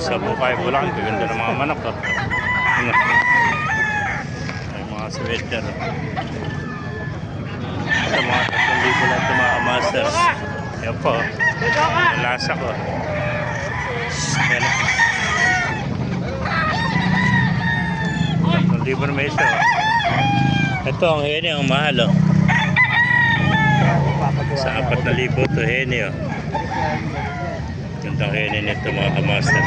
sa Bukay, Bulacan. Gaganda ng mga manok. Oh. Ano? May mga sweater. Ito mga 3,000 lang ito mga masters. Yan po. Nalasa ko. Yan. 3,000 na may isa. Ito ang heni ang mahal. Oh. Sa 4,000 ito heni. Oh. Gandang heni nito mga kamaster.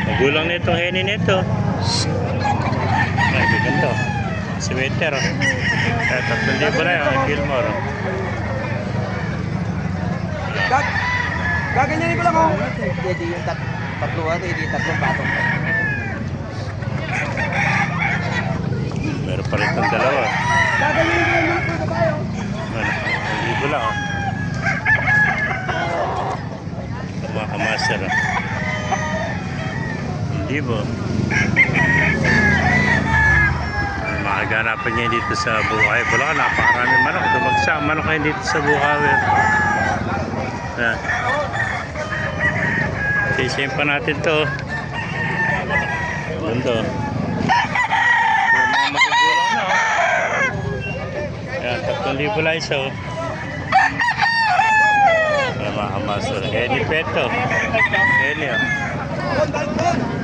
Magulang nito heni nito. Ay, ganda. Sweater. Oh. Kaya 3,000 na yun. Gilmore. Oh. Gaganyanin ko lang ako. Hindi yung tatluhan, hindi tatlong patong. Meron pa rin itong dalawa. Gaganyanin ko lang po tayo. Ano, 1,000 lang. Oh. Ito mga kamaster. Oh. 1,000. Makaganapan niya dito sa Bukay, Bulacan. Napakaraming manok. Dumagsa manok kayo dito sa Bukay. Yan. Sisihin pa natin to. Ganda. Mga magugulang na. Yan, 3,000 lang isa. Yan mga kamasur. Heni peto. Heni.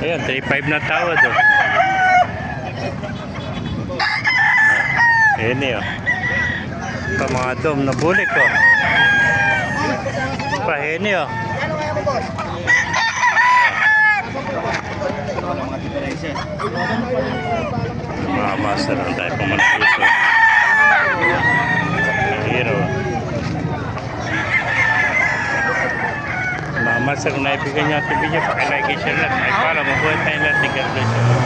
Ayan, 3,500 na tawad. Heni. Pa mga dom na bulik. Pa heni. Mga master ang tayo pumanak dito. Hero. Mga master, kung naibigyan nyo at ibigyan, pakilike, share lang. Ay pala, mabuhay tayo lahat. God bless you.